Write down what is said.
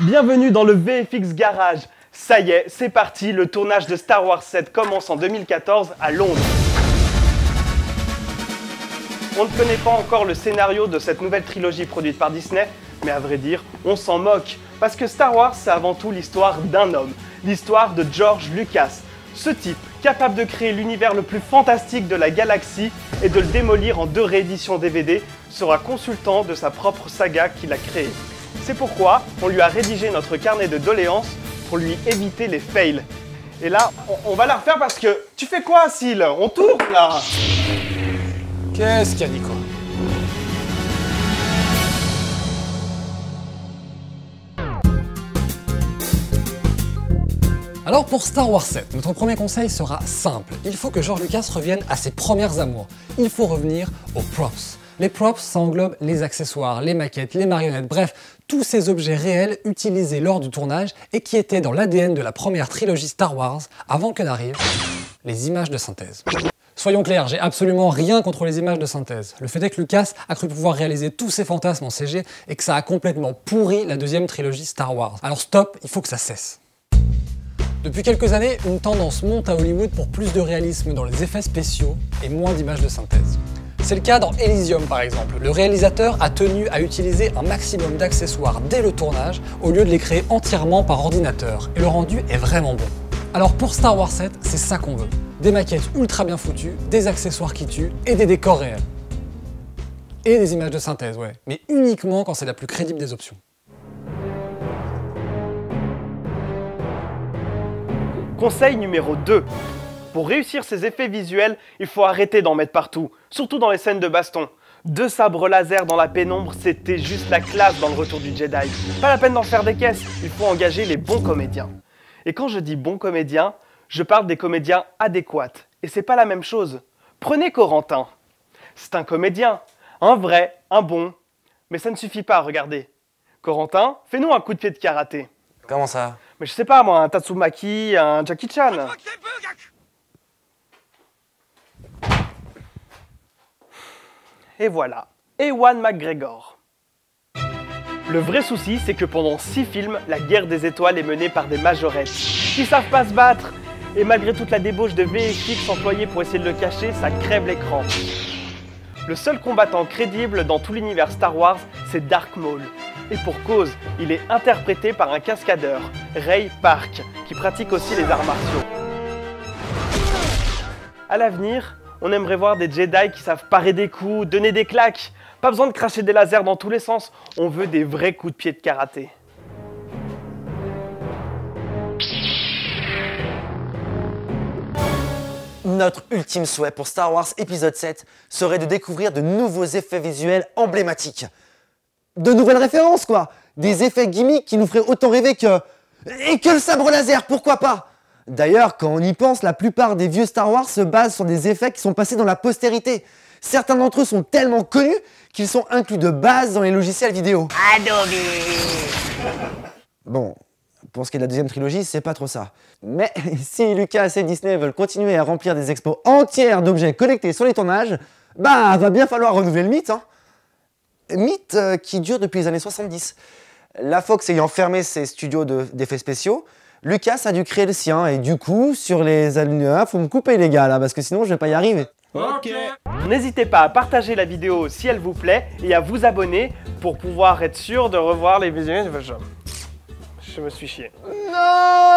Bienvenue dans le VFX Garage. Ça y est, c'est parti, le tournage de Star Wars 7 commence en 2014 à Londres. On ne connaît pas encore le scénario de cette nouvelle trilogie produite par Disney, mais à vrai dire, on s'en moque. Parce que Star Wars, c'est avant tout l'histoire d'un homme, l'histoire de George Lucas. Ce type, capable de créer l'univers le plus fantastique de la galaxie et de le démolir en 2 rééditions DVD, sera consultant de sa propre saga qu'il a créée. C'est pourquoi on lui a rédigé notre carnet de doléances pour lui éviter les fails. Et là, on va la refaire parce que... Tu fais quoi, Syl? On tourne, là? Qu'est-ce qu'il y a, Nico? Alors pour Star Wars 7, notre premier conseil sera simple. Il faut que George Lucas revienne à ses premières amours. Il faut revenir aux props. Les props, ça englobe les accessoires, les maquettes, les marionnettes, bref, tous ces objets réels utilisés lors du tournage et qui étaient dans l'ADN de la première trilogie Star Wars avant que n'arrivent les images de synthèse. Soyons clairs, j'ai absolument rien contre les images de synthèse. Le fait est que Lucas a cru pouvoir réaliser tous ses fantasmes en CG et que ça a complètement pourri la deuxième trilogie Star Wars. Alors stop, il faut que ça cesse. Depuis quelques années, une tendance monte à Hollywood pour plus de réalisme dans les effets spéciaux et moins d'images de synthèse. C'est le cas dans Elysium par exemple. Le réalisateur a tenu à utiliser un maximum d'accessoires dès le tournage au lieu de les créer entièrement par ordinateur. Et le rendu est vraiment bon. Alors pour Star Wars 7, c'est ça qu'on veut. Des maquettes ultra bien foutues, des accessoires qui tuent et des décors réels. Et des images de synthèse, ouais. Mais uniquement quand c'est la plus crédible des options. Conseil numéro 2. Pour réussir ces effets visuels, il faut arrêter d'en mettre partout, surtout dans les scènes de baston. 2 sabres laser dans la pénombre, c'était juste la classe dans le Retour du Jedi. Pas la peine d'en faire des caisses, il faut engager les bons comédiens. Et quand je dis bons comédiens, je parle des comédiens adéquats. Et c'est pas la même chose. Prenez Corentin. C'est un comédien, un vrai, un bon. Mais ça ne suffit pas, regardez. Corentin, fais-nous un coup de pied de karaté. Comment ça? Mais je sais pas moi, un Tatsumaki, un Jackie Chan. Et voilà, Ewan McGregor. Le vrai souci, c'est que pendant 6 films, la guerre des étoiles est menée par des majorettes qui savent pas se battre. Et malgré toute la débauche de VFX employée pour essayer de le cacher, ça crève l'écran. Le seul combattant crédible dans tout l'univers Star Wars, c'est Darth Maul. Et pour cause, il est interprété par un cascadeur, Ray Park, qui pratique aussi les arts martiaux. À l'avenir, on aimerait voir des Jedi qui savent parer des coups, donner des claques. Pas besoin de cracher des lasers dans tous les sens, on veut des vrais coups de pied de karaté. Notre ultime souhait pour Star Wars épisode 7 serait de découvrir de nouveaux effets visuels emblématiques. De nouvelles références quoi. Des effets gimmicks qui nous feraient autant rêver que... Et que le sabre laser, pourquoi pas? D'ailleurs, quand on y pense, la plupart des vieux Star Wars se basent sur des effets qui sont passés dans la postérité. Certains d'entre eux sont tellement connus qu'ils sont inclus de base dans les logiciels vidéo. Adobe. Bon, pour ce qui est de la deuxième trilogie, c'est pas trop ça. Mais si Lucas et Disney veulent continuer à remplir des expos entières d'objets collectés sur les tournages, bah va bien falloir renouveler le mythe, hein. Mythe qui dure depuis les années 70. La Fox ayant fermé ses studios d'effets spéciaux, Lucas a dû créer le sien et du coup, sur les alinéas, faut me couper les gars là, parce que sinon je vais pas y arriver. Ok. N'hésitez pas à partager la vidéo si elle vous plaît et à vous abonner pour pouvoir être sûr de revoir les visuels. Je me suis chié. Non,